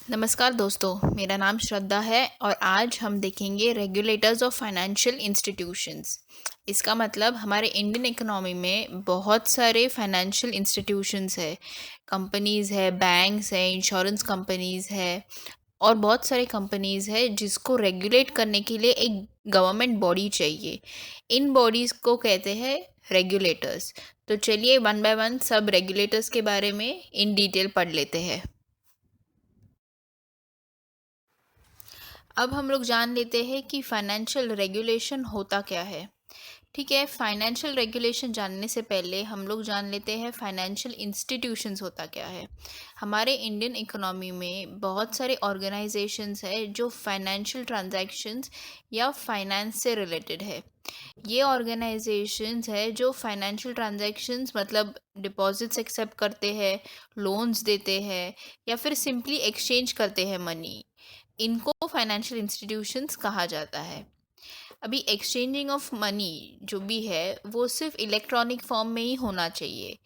नमस्कार दोस्तों, मेरा नाम श्रद्धा है और आज हम देखेंगे रेगुलेटर्स ऑफ फाइनेंशियल इंस्टीट्यूशंस। इसका मतलब हमारे इंडियन इकोनॉमी में बहुत सारे फाइनेंशियल इंस्टीट्यूशंस है, कंपनीज़ है, बैंक्स है, इंश्योरेंस कंपनीज़ है और बहुत सारे कंपनीज़ है जिसको रेगुलेट करने के लिए एक गवर्नमेंट बॉडी चाहिए। इन बॉडीज़ को कहते हैं रेगुलेटर्स। तो चलिए वन बाय वन सब रेगुलेटर्स के बारे में इन डिटेल पढ़ लेते हैं। अब हम लोग जान लेते हैं कि फाइनेंशियल रेगुलेशन होता क्या है। ठीक है, फाइनेंशियल रेगुलेशन जानने से पहले हम लोग जान लेते हैं फाइनेंशियल इंस्टीट्यूशंस होता क्या है। हमारे इंडियन इकोनॉमी में बहुत सारे ऑर्गेनाइजेशंस है जो फाइनेंशियल ट्रांजैक्शंस या फाइनेंस से रिलेटेड है। ये ऑर्गेनाइजेशंस है जो फाइनेंशियल ट्रांजैक्शंस मतलब डिपॉजिट्स एक्सेप्ट करते हैं, लोन्स देते हैं या फिर सिंपली एक्सचेंज करते हैं मनी। इनको फाइनेंशियल इंस्टीट्यूशंस कहा जाता है। अभी एक्सचेंजिंग ऑफ मनी जो भी है वो सिर्फ इलेक्ट्रॉनिक फॉर्म में ही होना चाहिए।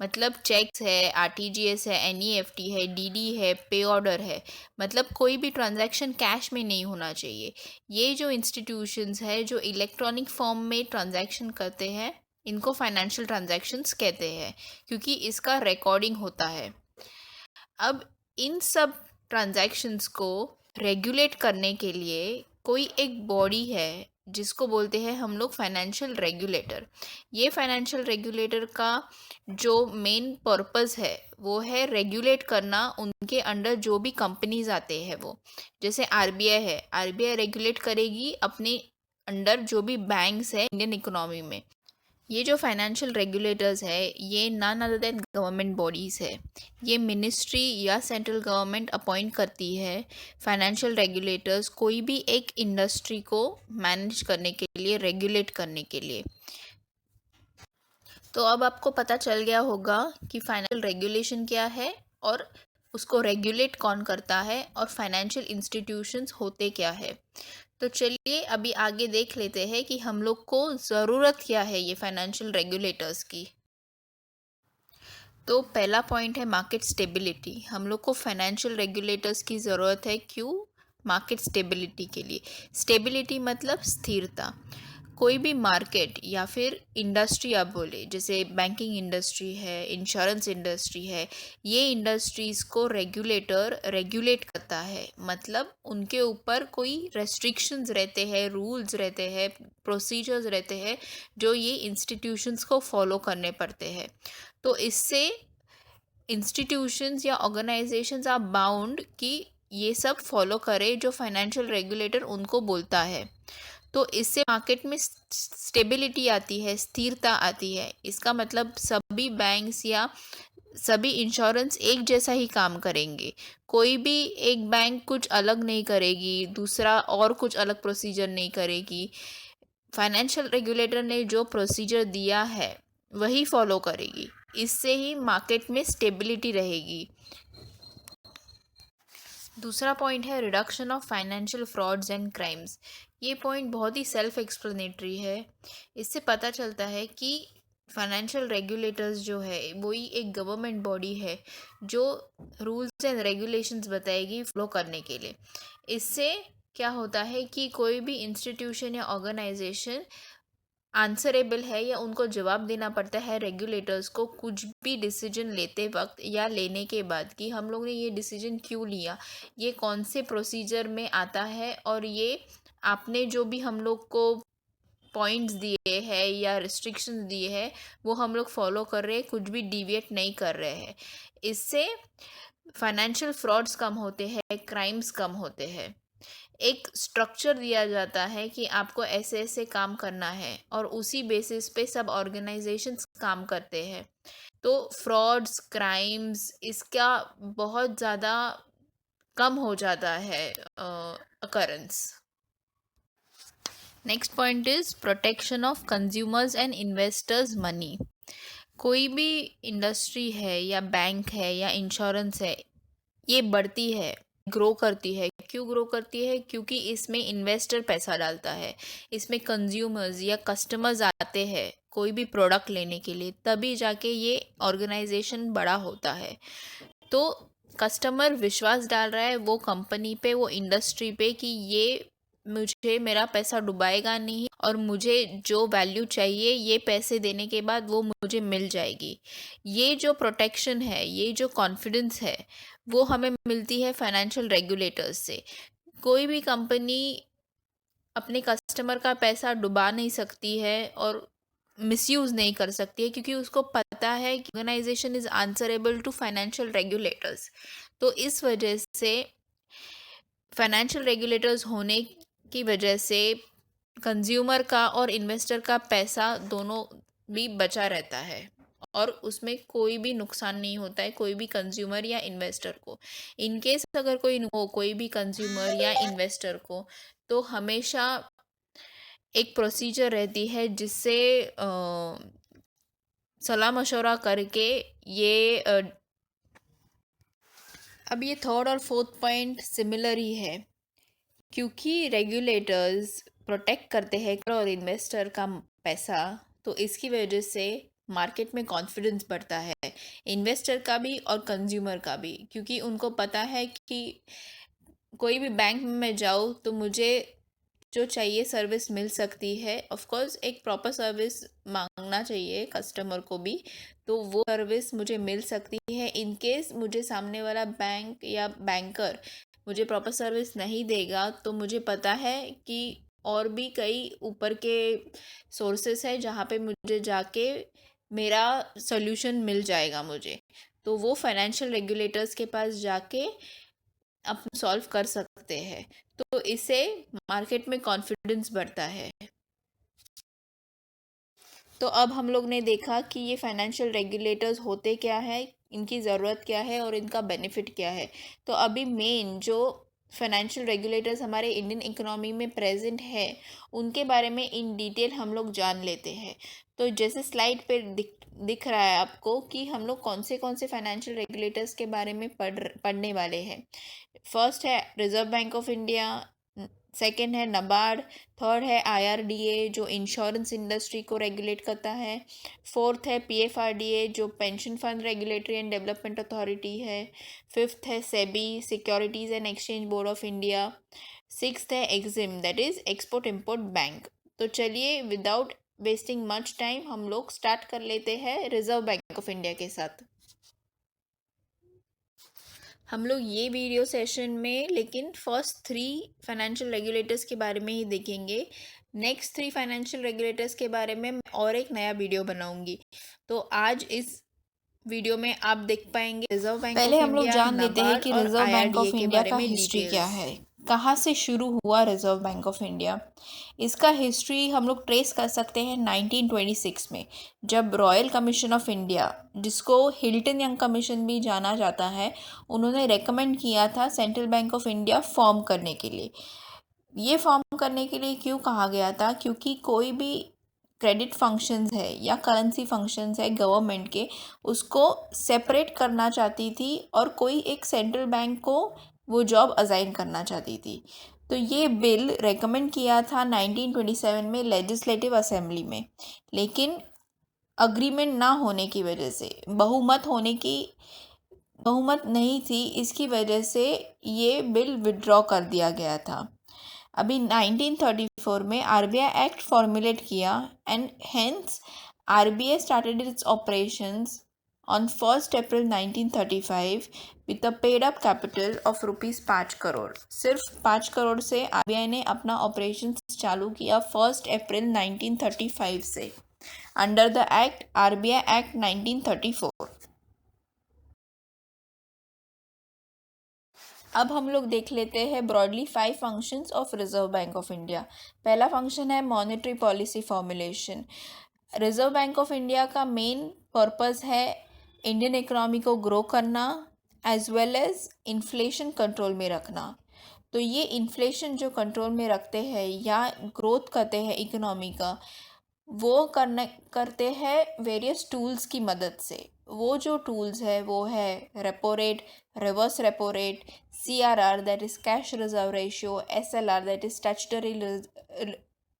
मतलब चेक्स है, आरटीजीएस है, एनईएफटी है, डीडी है, पे ऑर्डर है, मतलब कोई भी ट्रांजैक्शन कैश में नहीं होना चाहिए। ये जो इंस्टीट्यूशंस है जो इलेक्ट्रॉनिक फॉर्म में ट्रांजैक्शन करते हैं इनको फाइनेंशियल ट्रांजैक्शंस कहते हैं, क्योंकि इसका रिकॉर्डिंग होता है। अब इन सब ट्रांजैक्शंस को रेगुलेट करने के लिए कोई एक बॉडी है जिसको बोलते हैं हम लोग फाइनेंशियल रेगुलेटर। ये फाइनेंशियल रेगुलेटर का जो मेन पर्पस है वो है रेगुलेट करना उनके अंडर जो भी कंपनीज आते हैं वो। जैसे आरबीआई है, आरबीआई रेगुलेट करेगी अपने अंडर जो भी बैंक्स है इंडियन इकोनॉमी में। ये जो फाइनेंशियल रेगुलेटर्स है ये none other than government bodies है। ये मिनिस्ट्री या सेंट्रल गवर्नमेंट अपॉइंट करती है फाइनेंशियल रेगुलेटर्स कोई भी एक इंडस्ट्री को मैनेज करने के लिए, रेगुलेट करने के लिए। तो अब आपको पता चल गया होगा कि फाइनेंशियल रेगुलेशन क्या है और उसको रेगुलेट कौन करता है और फाइनेंशियल इंस्टीट्यूशंस होते क्या है। तो चलिए अभी आगे देख लेते हैं कि हम लोग को ज़रूरत क्या है ये फाइनेंशियल रेगुलेटर्स की। तो पहला पॉइंट है मार्केट स्टेबिलिटी। हम लोग को फाइनेंशियल रेगुलेटर्स की ज़रूरत है, क्यों? मार्केट स्टेबिलिटी के लिए। स्टेबिलिटी मतलब स्थिरता। कोई भी मार्केट या फिर इंडस्ट्री आप बोले, जैसे बैंकिंग इंडस्ट्री है, इंश्योरेंस इंडस्ट्री है, ये इंडस्ट्रीज़ को रेगुलेटर रेगुलेट करता है। मतलब उनके ऊपर कोई रेस्ट्रिक्शंस रहते हैं, रूल्स रहते हैं, प्रोसीजर्स रहते हैं जो ये इंस्टीट्यूशंस को फॉलो करने पड़ते हैं। तो इससे इंस्टीट्यूशंस या ऑर्गेनाइजेशंस आर बाउंड कि ये सब फॉलो करे जो फाइनेंशियल रेगुलेटर उनको बोलता है। तो इससे मार्केट में स्टेबिलिटी आती है, स्थिरता आती है। इसका मतलब सभी बैंक्स या सभी इंश्योरेंस एक जैसा ही काम करेंगे। कोई भी एक बैंक कुछ अलग नहीं करेगी, दूसरा और कुछ अलग प्रोसीजर नहीं करेगी। फाइनेंशियल रेगुलेटर ने जो प्रोसीजर दिया है वही फॉलो करेगी। इससे ही मार्केट में स्टेबिलिटी रहेगी। दूसरा पॉइंट है reduction of financial frauds and crimes. ये पॉइंट बहुत ही सेल्फ एक्सप्लेनेटरी है। इससे पता चलता है कि फाइनेंशियल रेगुलेटर्स जो है वही एक गवर्नमेंट बॉडी है जो रूल्स एंड रेगुलेशंस बताएगी फॉलो करने के लिए। इससे क्या होता है कि कोई भी इंस्टीट्यूशन या ऑर्गेनाइजेशन आंसरेबल है या उनको जवाब देना पड़ता है रेगुलेटर्स को कुछ भी डिसीजन लेते वक्त या लेने के बाद कि हम लोग ने ये डिसीजन क्यों लिया, ये कौन से प्रोसीजर में आता है और ये आपने जो भी हम लोग को पॉइंट्स दिए हैं या रिस्ट्रिक्शंस दिए हैं वो हम लोग फॉलो कर रहे हैं, कुछ भी डिविएट नहीं कर रहे हैं। इससे फाइनेंशियल फ्रॉड्स कम होते हैं, क्राइम्स कम होते हैं। एक स्ट्रक्चर दिया जाता है कि आपको ऐसे ऐसे काम करना है और उसी बेसिस पे सब ऑर्गेनाइजेशंस काम करते हैं। तो फ्रॉड्स, क्राइम्स इसका बहुत ज़्यादा कम हो जाता है occurrence. Next point is protection of consumers and investors money. कोई भी इंडस्ट्री है या बैंक है या इंश्योरेंस है, ये बढ़ती है, ग्रो करती है। क्यों ग्रो करती है? क्योंकि इसमें इन्वेस्टर पैसा डालता है, इसमें कंज्यूमर्स या कस्टमर्स आते हैं कोई भी प्रोडक्ट लेने के लिए, तभी जाके ये ऑर्गेनाइजेशन बड़ा होता है। तो कस्टमर विश्वास डाल रहा है वो कंपनी पे, वो इंडस्ट्री पे कि ये मुझे मेरा पैसा डुबाएगा नहीं और मुझे जो वैल्यू चाहिए ये पैसे देने के बाद वो मुझे मिल जाएगी। ये जो प्रोटेक्शन है, ये जो कॉन्फिडेंस है, वो हमें मिलती है फाइनेंशियल रेगुलेटर्स से। कोई भी कंपनी अपने कस्टमर का पैसा डुबा नहीं सकती है और मिसयूज़ नहीं कर सकती है, क्योंकि उसको पता है कि organisation is answerable to financial regulators. तो इस वजह से फाइनेंशियल रेगुलेटर्स होने की वजह से कंज्यूमर का और इन्वेस्टर का पैसा दोनों भी बचा रहता है और उसमें कोई भी नुकसान नहीं होता है कोई भी कंज्यूमर या इन्वेस्टर को। इन केस अगर कोई भी कंज्यूमर या इन्वेस्टर को, तो हमेशा एक प्रोसीजर रहती है जिससे सलाह मशवरा करके ये अब ये थर्ड और फोर्थ पॉइंट सिमिलर ही है, क्योंकि रेगुलेटर्स प्रोटेक्ट करते हैं और इन्वेस्टर का पैसा, तो इसकी वजह से मार्केट में कॉन्फिडेंस बढ़ता है, इन्वेस्टर का भी और कंज्यूमर का भी, क्योंकि उनको पता है कि कोई भी बैंक में मैं जाऊँ तो मुझे जो चाहिए सर्विस मिल सकती है। ऑफ कोर्स एक प्रॉपर सर्विस मांगना चाहिए कस्टमर को भी, तो वो सर्विस मुझे मिल सकती है। इन केस मुझे सामने वाला बैंक या बैंकर मुझे प्रॉपर सर्विस नहीं देगा, तो मुझे पता है कि और भी कई ऊपर के सोर्सेस है जहाँ पे मुझे जाके मेरा सोल्यूशन मिल जाएगा मुझे। तो वो फाइनेंशियल रेगुलेटर्स के पास जाके अपन सॉल्व कर सकते हैं, तो इससे मार्केट में कॉन्फिडेंस बढ़ता है। तो अब हम लोग ने देखा कि ये फाइनेंशियल रेगुलेटर्स होते क्या है, इनकी ज़रूरत क्या है और इनका बेनिफिट क्या है। तो अभी मेन जो फाइनेंशियल रेगुलेटर्स हमारे इंडियन इकोनॉमी में प्रेजेंट है उनके बारे में इन डिटेल हम लोग जान लेते हैं। तो जैसे स्लाइड पे दिख रहा है आपको कि हम लोग कौन से फाइनेंशियल रेगुलेटर्स के बारे में पढ़ने वाले हैं। फर्स्ट है reserve bank of India, second है नबार्ड, थर्ड है आईआरडीए जो इंश्योरेंस इंडस्ट्री को रेगुलेट करता है, फोर्थ है पीएफआरडीए जो pension fund regulatory and development authority है, फिफ्थ है SEBI securities and exchange board of India, sixth है EXIM that is export import bank. तो चलिए विदाउट वेस्टिंग मच टाइम हम लोग स्टार्ट कर लेते हैं रिजर्व बैंक ऑफ इंडिया के साथ। हम लोग ये वीडियो सेशन में लेकिन फर्स्ट 3 फाइनेंशियल रेगुलेटर्स के बारे में ही देखेंगे। नेक्स्ट 3 फाइनेंशियल रेगुलेटर्स के बारे में मैं और एक नया वीडियो बनाऊंगी। तो आज इस वीडियो में आप देख पाएंगे रिजर्व बैंक पहले ऑफ हम लोग इंडिया, जान लेते हैं कि नबार्ड और रिजर्व बैंक ऑफ IRDA के इंडिया बारे का में हिस्ट्री क्या डिटेल्स। है, कहाँ से शुरू हुआ रिजर्व बैंक ऑफ इंडिया। इसका हिस्ट्री हम लोग ट्रेस कर सकते हैं 1926 में, जब रॉयल कमीशन ऑफ इंडिया, जिसको हिल्टन यंग कमीशन भी जाना जाता है, उन्होंने रेकमेंड किया था central bank of India form करने के लिए। ये फॉर्म करने के लिए क्यों कहा गया था, क्योंकि कोई भी क्रेडिट फंक्शंस है या करेंसी फंक्शंस है गवर्नमेंट के, उसको सेपरेट करना चाहती थी और कोई एक सेंट्रल बैंक को वो जॉब असाइन करना चाहती थी। तो ये बिल रेकमेंड किया था 1927 में लेजिस्लेटिव असेंबली में, लेकिन अग्रीमेंट ना होने की वजह से, बहुमत नहीं थी, इसकी वजह से ये बिल विड्रॉ कर दिया गया था। अभी 1934 में आरबीआई एक्ट फॉर्मुलेट किया and hence RBI started its operations on 1 April 1935 with a paid up capital of ₹5 crore. सिर्फ 5 करोड़ से आरबीआई ने अपना ऑपरेशन चालू किया 1 अप्रैल 1935 से under the act RBI act 1934। अब हम लोग देख लेते हैं broadly 5 functions of Reserve bank of India. पहला फंक्शन है monetary policy formulation. Reserve bank of India का मेन पर्पस है इंडियन इकोनॉमी को ग्रो करना as well as inflation control में रखना। तो ये इन्फ्लेशन जो कंट्रोल में रखते हैं या ग्रोथ करते हैं इकोनॉमी का, वो करते हैं वेरियस टूल्स की मदद से। वो जो टूल्स है वो है repo rate, reverse repo rate, CRR that is cash reserve ratio, SLR that is statutory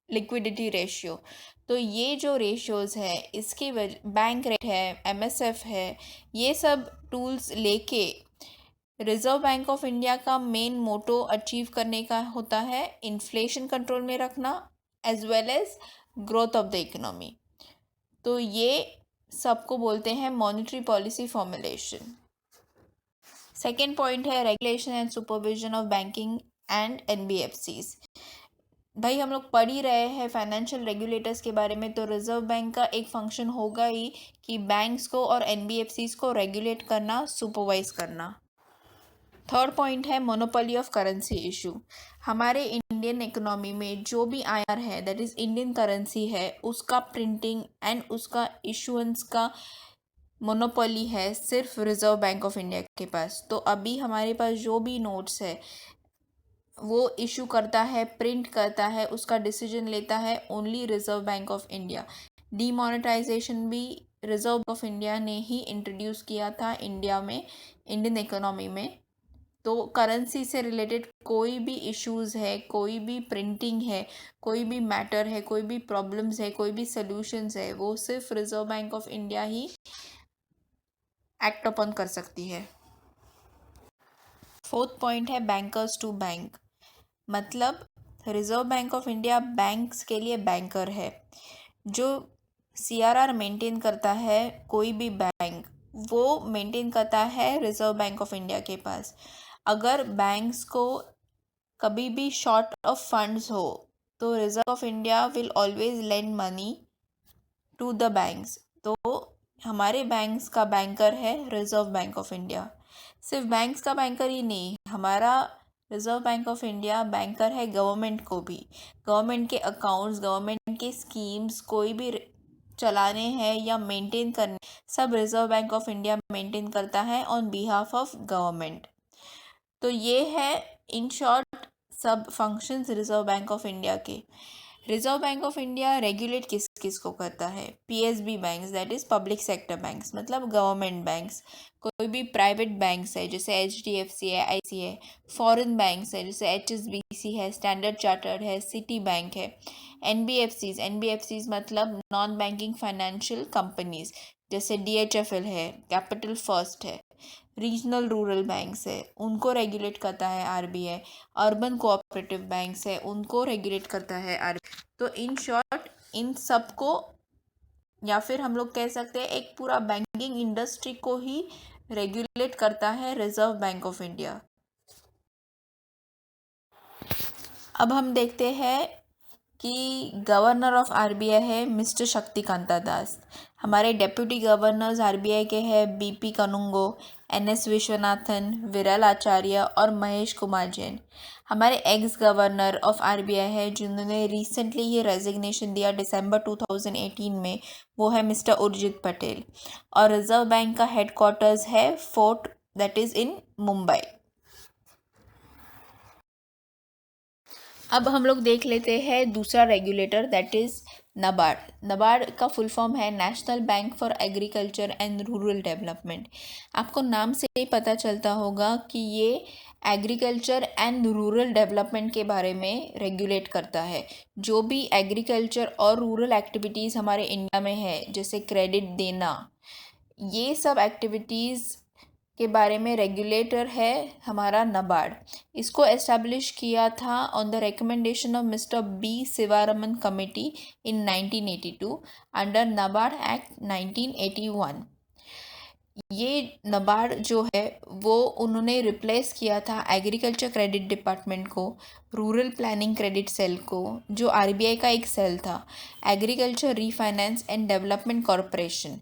liquidity ratio. तो ये जो रेशियोज़ है इसकी वजह बैंक रेट है, MSF है, ये सब टूल्स लेके रिजर्व बैंक ऑफ इंडिया का मेन मोटो अचीव करने का होता है इन्फ्लेशन कंट्रोल में रखना as well as growth of the economy. तो ये सबको बोलते हैं monetary policy formulation. Second point है regulation and supervision of banking and NBFCs. भाई हम लोग पढ़ ही रहे हैं फाइनेंशियल रेगुलेटर्स के बारे में, तो रिजर्व बैंक का एक फंक्शन होगा ही कि बैंक्स को और एनबीएफसीज को रेगुलेट करना, सुपरवाइज करना। थर्ड पॉइंट है मोनोपोली ऑफ करेंसी इशू। हमारे इंडियन इकोनॉमी में जो भी आईआर है, दैट इज़ इंडियन करेंसी है, उसका प्रिंटिंग एंड उसका इशुएंस का मोनोपोली है सिर्फ रिजर्व बैंक ऑफ इंडिया के पास। तो अभी हमारे पास जो भी नोट्स है वो इशू करता है, प्रिंट करता है, उसका डिसीजन लेता है only Reserve bank of India. Demonetisation भी रिजर्व बैंक ऑफ इंडिया ने ही इंट्रोड्यूस किया था इंडिया में, इंडियन इकोनॉमी में। तो करेंसी से रिलेटेड कोई भी इश्यूज़ है, कोई भी प्रिंटिंग है, कोई भी मैटर है, कोई भी प्रॉब्लम्स है, कोई भी सॉल्यूशंस है, वो सिर्फ रिजर्व बैंक ऑफ इंडिया ही एक्ट अपन कर सकती है। फोर्थ पॉइंट है बैंकर्स टू बैंक। मतलब reserve bank of India banks के लिए बैंकर है। जो सीआरआर मेंटेन करता है कोई भी बैंक, वो मेंटेन करता है रिजर्व बैंक ऑफ इंडिया के पास। अगर बैंक्स को कभी भी शॉर्ट ऑफ फंड्स हो तो reserve of India will always lend money to the banks. तो हमारे बैंक्स का बैंकर है रिजर्व बैंक ऑफ इंडिया। सिर्फ बैंक्स का बैंकर ही नहीं, हमारा Reserve bank of India banker है गवर्नमेंट को भी। गवर्नमेंट के अकाउंट्स, गवर्नमेंट के स्कीम्स कोई भी चलाने हैं या मेंटेन करने, सब reserve bank of India maintain करता है ऑन बिहाफ ऑफ गवर्नमेंट। तो ये है इन शॉर्ट सब functions reserve bank of India के। रिजर्व बैंक ऑफ इंडिया रेगुलेट किस किस को करता है? PSB banks, that is public sector banks, मतलब गवर्नमेंट बैंक्स। कोई भी प्राइवेट बैंक्स है जैसे एचडीएफसी है, आईसी है। फॉरेन बैंक्स है जैसे एचएसबीसी है, स्टैंडर्ड चार्टर्ड है, सिटी बैंक है। एनबीएफसीज मतलब नॉन बैंकिंग फाइनेंशियल कंपनीज जैसे डीएचएफएल है, कैपिटल फर्स्ट है। रीजनल रूरल बैंक्स है, उनको रेगुलेट करता है आरबीआई। अर्बन कोऑपरेटिव बैंक्स है, उनको रेगुलेट करता है आरबीआई। तो इन शॉर्ट इन सबको, या फिर हम लोग कह सकते हैं एक पूरा बैंकिंग इंडस्ट्री को ही रेगुलेट करता है रिजर्व बैंक ऑफ इंडिया। अब हम देखते हैं कि गवर्नर ऑफ आरबीआई है मिस्टर शक्तिकांता दास। हमारे डेप्यूटी गवर्नर्स आरबीआई के हैं बीपी कनुंगो, एनएस विश्वनाथन, विरल आचार्य और महेश कुमार जैन। हमारे एक्स गवर्नर ऑफ आरबीआई है जिन्होंने रिसेंटली ये रेजिग्नेशन दिया दिसंबर 2018 में, वो है मिस्टर उर्जित पटेल। और रिजर्व बैंक का हेडक्वार्टर्स है fort, that is in Mumbai. अब हम लोग देख लेते हैं दूसरा regulator, that is NABARD. NABARD का फुल फॉर्म है national bank for agriculture and rural development. आपको नाम से ही पता चलता होगा कि ये एग्रीकल्चर एंड रूरल डेवलपमेंट के बारे में रेगुलेट करता है। जो भी एग्रीकल्चर और रूरल एक्टिविटीज़ हमारे इंडिया में है, जैसे क्रेडिट देना, ये सब एक्टिविटीज़ के बारे में रेगुलेटर है हमारा नबार्ड। इसको एस्टैब्लिश किया था on the recommendation of mister B Sivaraman committee in 1982 under NABARD act 1981। ये नबार्ड जो है वो उन्होंने रिप्लेस किया था एग्रीकल्चर क्रेडिट डिपार्टमेंट को, रूरल प्लानिंग क्रेडिट सेल को, जो आरबीआई का एक सेल था, agriculture refinance and development corporation.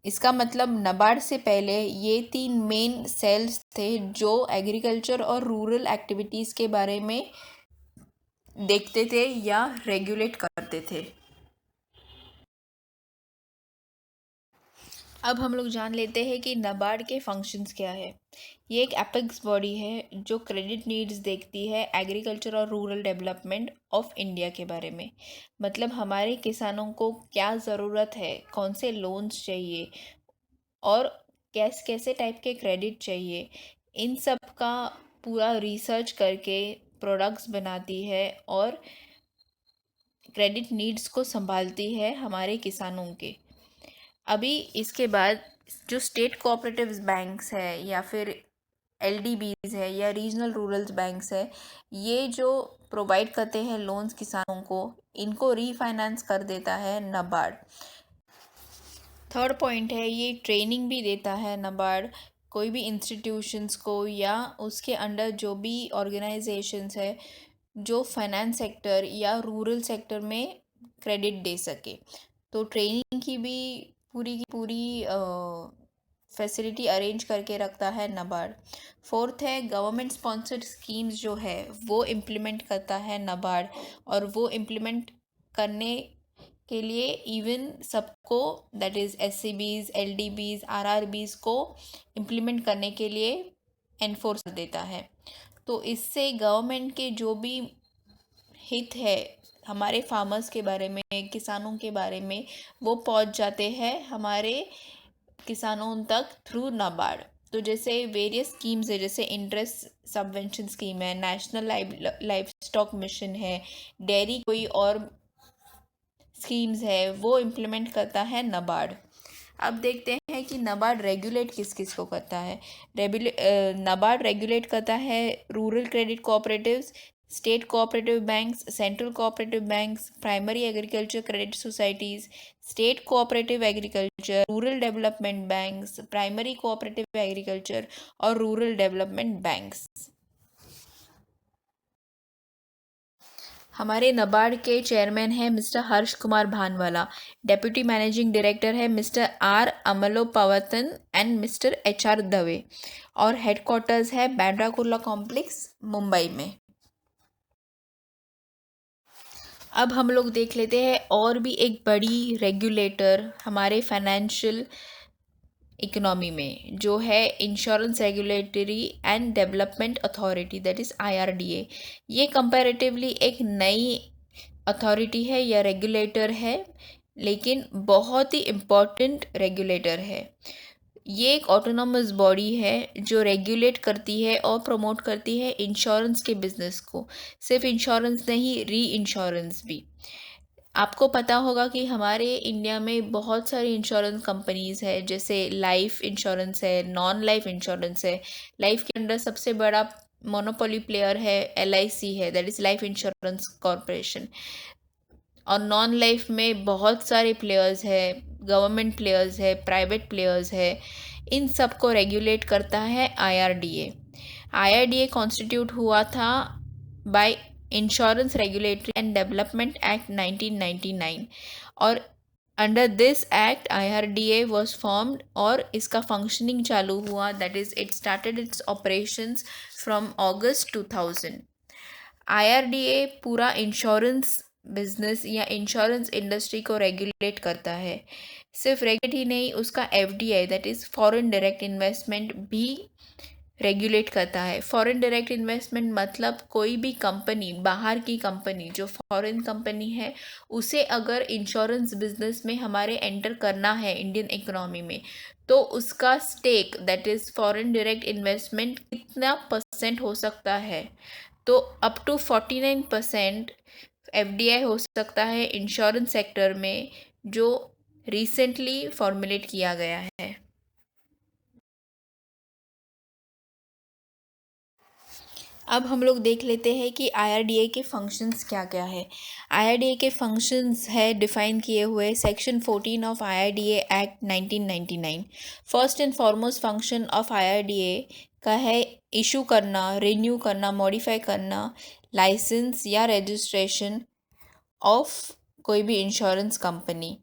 इसका मतलब नबार्ड से पहले ये 3 मेन सेल्स थे जो एग्रीकल्चर और रूरल एक्टिविटीज़ के बारे में देखते थे या रेगुलेट करते थे। अब हम लोग जान लेते हैं कि नबार्ड के फंक्शंस क्या है। ये एक एपेक्स बॉडी है जो क्रेडिट नीड्स देखती है एग्रीकल्चर और रूरल डेवलपमेंट ऑफ इंडिया के बारे में। मतलब हमारे किसानों को क्या ज़रूरत है, कौन से लोन्स चाहिए और कैसे टाइप के क्रेडिट चाहिए, इन सब का पूरा रिसर्च करके प्रोडक्ट्स बनाती है और क्रेडिट नीड्स को संभालती है हमारे किसानों के। अभी इसके बाद जो स्टेट कोऑपरेटिव बैंक्स है या फिर LDBs है या रीजनल रूरल बैंक्स है, ये जो प्रोवाइड करते हैं लोन्स किसानों को, इनको रीफाइनेंस कर देता है नबार्ड। थर्ड पॉइंट है, ये ट्रेनिंग भी देता है नबार्ड कोई भी इंस्टीट्यूशंस को या उसके अंडर जो भी ऑर्गेनाइजेशंस है जो फाइनेंस सेक्टर या रूरल सेक्टर में क्रेडिट दे सके। तो ट्रेनिंग की भी पूरी की पूरी फैसिलिटी अरेंज करके रखता है नबार्ड। फोर्थ है, गवर्नमेंट स्पॉन्सर्ड स्कीम्स जो है वो इम्प्लीमेंट करता है नबार्ड, और वो इम्प्लीमेंट करने के लिए इवन सबको, that is SCBs, LDBs, RRBs को इम्प्लीमेंट करने के लिए एनफोर्स देता है। तो इससे गवर्नमेंट के जो भी हित है हमारे फार्मर्स के बारे में, किसानों के बारे में, वो पहुंच जाते हैं हमारे किसानों तक थ्रू नाबार्ड। तो जैसे वेरियस स्कीम्स है, जैसे इंटरेस्ट सबवेंशन स्कीम है, नेशनल लाइफ स्टॉक मिशन है, डेयरी कोई और स्कीम्स है, वो इम्प्लीमेंट करता है नबार्ड। अब देखते हैं कि नबार्ड रेगुलेट किस किस को करता है। नबार्ड रेगुलेट करता है rural credit cooperatives, state cooperative banks, central cooperative banks, primary agriculture credit societies, state cooperative agriculture, rural development banks, primary cooperative agriculture और रूरल डेवलपमेंट बैंक्स। हमारे नबार्ड के चेयरमैन हैं mister Harsh Kumar Bhanwala, deputy managing director है mister R Amalorpavanathan and mister HR Dave, और headquarters है Bandra Kurla complex, Mumbai में। अब हम लोग देख लेते हैं और भी एक बड़ी रेगुलेटर हमारे फाइनेंशियल इकोनॉमी में, जो है insurance regulatory and development authority, that is IRDA। ये कंपैरेटिवली एक नई अथॉरिटी है या रेगुलेटर है, लेकिन बहुत ही इम्पॉर्टेंट रेगुलेटर है। ये एक ऑटोनॉमस बॉडी है जो रेगुलेट करती है और प्रमोट करती है इंश्योरेंस के बिजनेस को। सिर्फ इंश्योरेंस नहीं, री इंश्योरेंस भी। आपको पता होगा कि हमारे इंडिया में बहुत सारी इंश्योरेंस कंपनीज़ है, जैसे लाइफ इंश्योरेंस है, नॉन लाइफ इंश्योरेंस है। लाइफ के अंदर सबसे बड़ा मोनोपोली प्लेयर है LIC है, that is life insurance corporation. और नॉन लाइफ में बहुत सारे प्लेयर्स है, गवर्नमेंट प्लेयर्स है, प्राइवेट प्लेयर्स है। इन सब को रेगुलेट करता है IRDA। IRDA कॉन्स्टिट्यूट हुआ था by insurance regulatory and development act 1999, और under this act IRDA was formed और इसका फंक्शनिंग चालू हुआ, that is it started its operations from August 2000। IRDA पूरा इंश्योरेंस बिजनेस या इंश्योरेंस इंडस्ट्री को रेगुलेट करता है। सिर्फ रेगुलेट ही नहीं, उसका FDI that is foreign direct investment भी रेगुलेट करता है। फॉरेन डायरेक्ट इन्वेस्टमेंट मतलब कोई भी कंपनी, बाहर की कंपनी जो फॉरेन कंपनी है, उसे अगर इंश्योरेंस बिजनेस में हमारे एंटर करना है इंडियन इकोनॉमी में, तो उसका stake that is foreign direct investment कितना % हो सकता है। तो अप टू 49% FDI हो सकता है इंश्योरेंस सेक्टर में, जो रिसेंटली फॉर्मुलेट किया गया है। अब हम लोग देख लेते हैं कि IRDA के फंक्शंस क्या क्या है। IRDA के फंक्शंस है डिफ़ाइन किए हुए section 14 of IRDA act 1999। First and foremost function of IRDA का है इशू करना, रिन्यू करना, मॉडिफाई करना लाइसेंस या रजिस्ट्रेशन ऑफ कोई भी इंश्योरेंस कंपनी।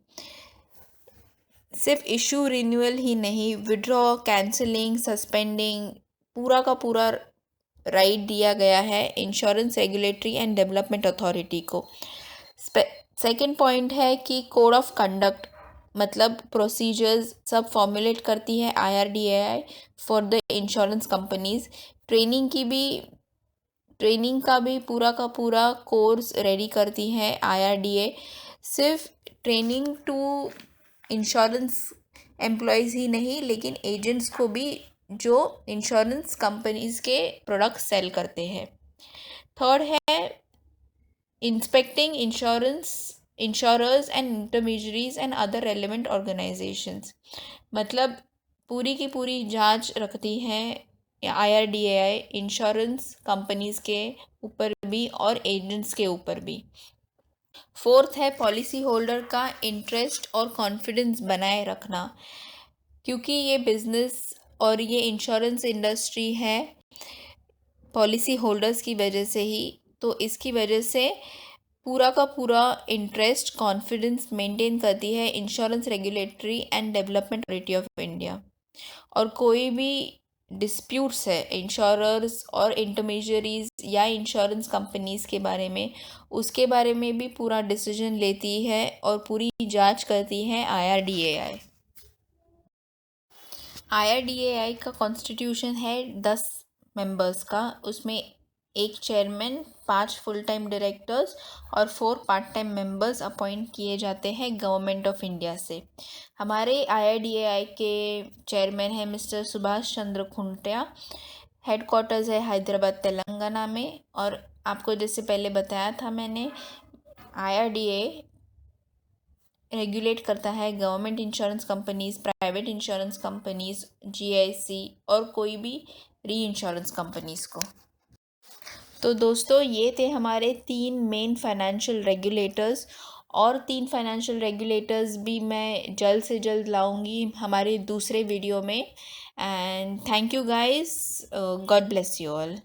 सिर्फ इशू रिन्यूअल ही नहीं, विड्रॉ, कैंसलिंग, सस्पेंडिंग, पूरा का पूरा राइट दिया गया है insurance regulatory and development authority को। सेकंड पॉइंट है कि कोड ऑफ कंडक्ट मतलब प्रोसीजर्स सब फॉर्मुलेट करती है IRDA for the insurance companies. Training का भी पूरा का पूरा कोर्स रेडी करती है IRDA। सिर्फ ट्रेनिंग टू इंश्योरेंस एम्प्लॉयज़ ही नहीं, लेकिन एजेंट्स को भी जो इंश्योरेंस कंपनीज के प्रोडक्ट सेल करते हैं। थर्ड है inspecting insurers and intermediaries and other relevant organisations, मतलब पूरी की पूरी जांच रखती हैं IRDAI इंश्योरेंस कंपनीज के ऊपर भी और एजेंट्स के ऊपर भी। फोर्थ है पॉलिसी होल्डर का इंटरेस्ट और कॉन्फिडेंस बनाए रखना, क्योंकि ये बिजनेस और ये इंश्योरेंस इंडस्ट्री है पॉलिसी होल्डर्स की वजह से ही, तो इसकी वजह से पूरा का पूरा इंटरेस्ट कॉन्फिडेंस मेंटेन करती है insurance regulatory and development authority of India. और कोई भी डिस्प्यूट्स है इंश्योरर्स और इंटरमीडियरीज या इंश्योरेंस कंपनीज के बारे में, उसके बारे में भी पूरा डिसीजन लेती है और पूरी जांच करती है IRDAI। IRDAI का कॉन्स्टिट्यूशन है 10 मेंबर्स का, उसमें एक चेयरमैन, 5 फुल टाइम डायरेक्टर्स और 4 पार्ट टाइम मेंबर्स अपॉइंट किए जाते हैं गवर्नमेंट ऑफ इंडिया से। हमारे IRDAI के चेयरमैन है मिस्टर सुभाष चंद्र खुंटिया। हेडक्वार्टर्स है हैदराबाद तेलंगाना में। और आपको जैसे पहले बताया था मैंने, IRDAI रेगुलेट करता है government insurance companies, private insurance companies, GIC और कोई भी री इंश्योरेंस कंपनीज को। तो दोस्तों ये थे हमारे 3 मेन फाइनेंशियल रेगुलेटर्स, और 3 फाइनेंशियल रेगुलेटर्स भी मैं जल्द से जल्द लाऊंगी हमारे दूसरे वीडियो में। And thank you guys, God bless you all.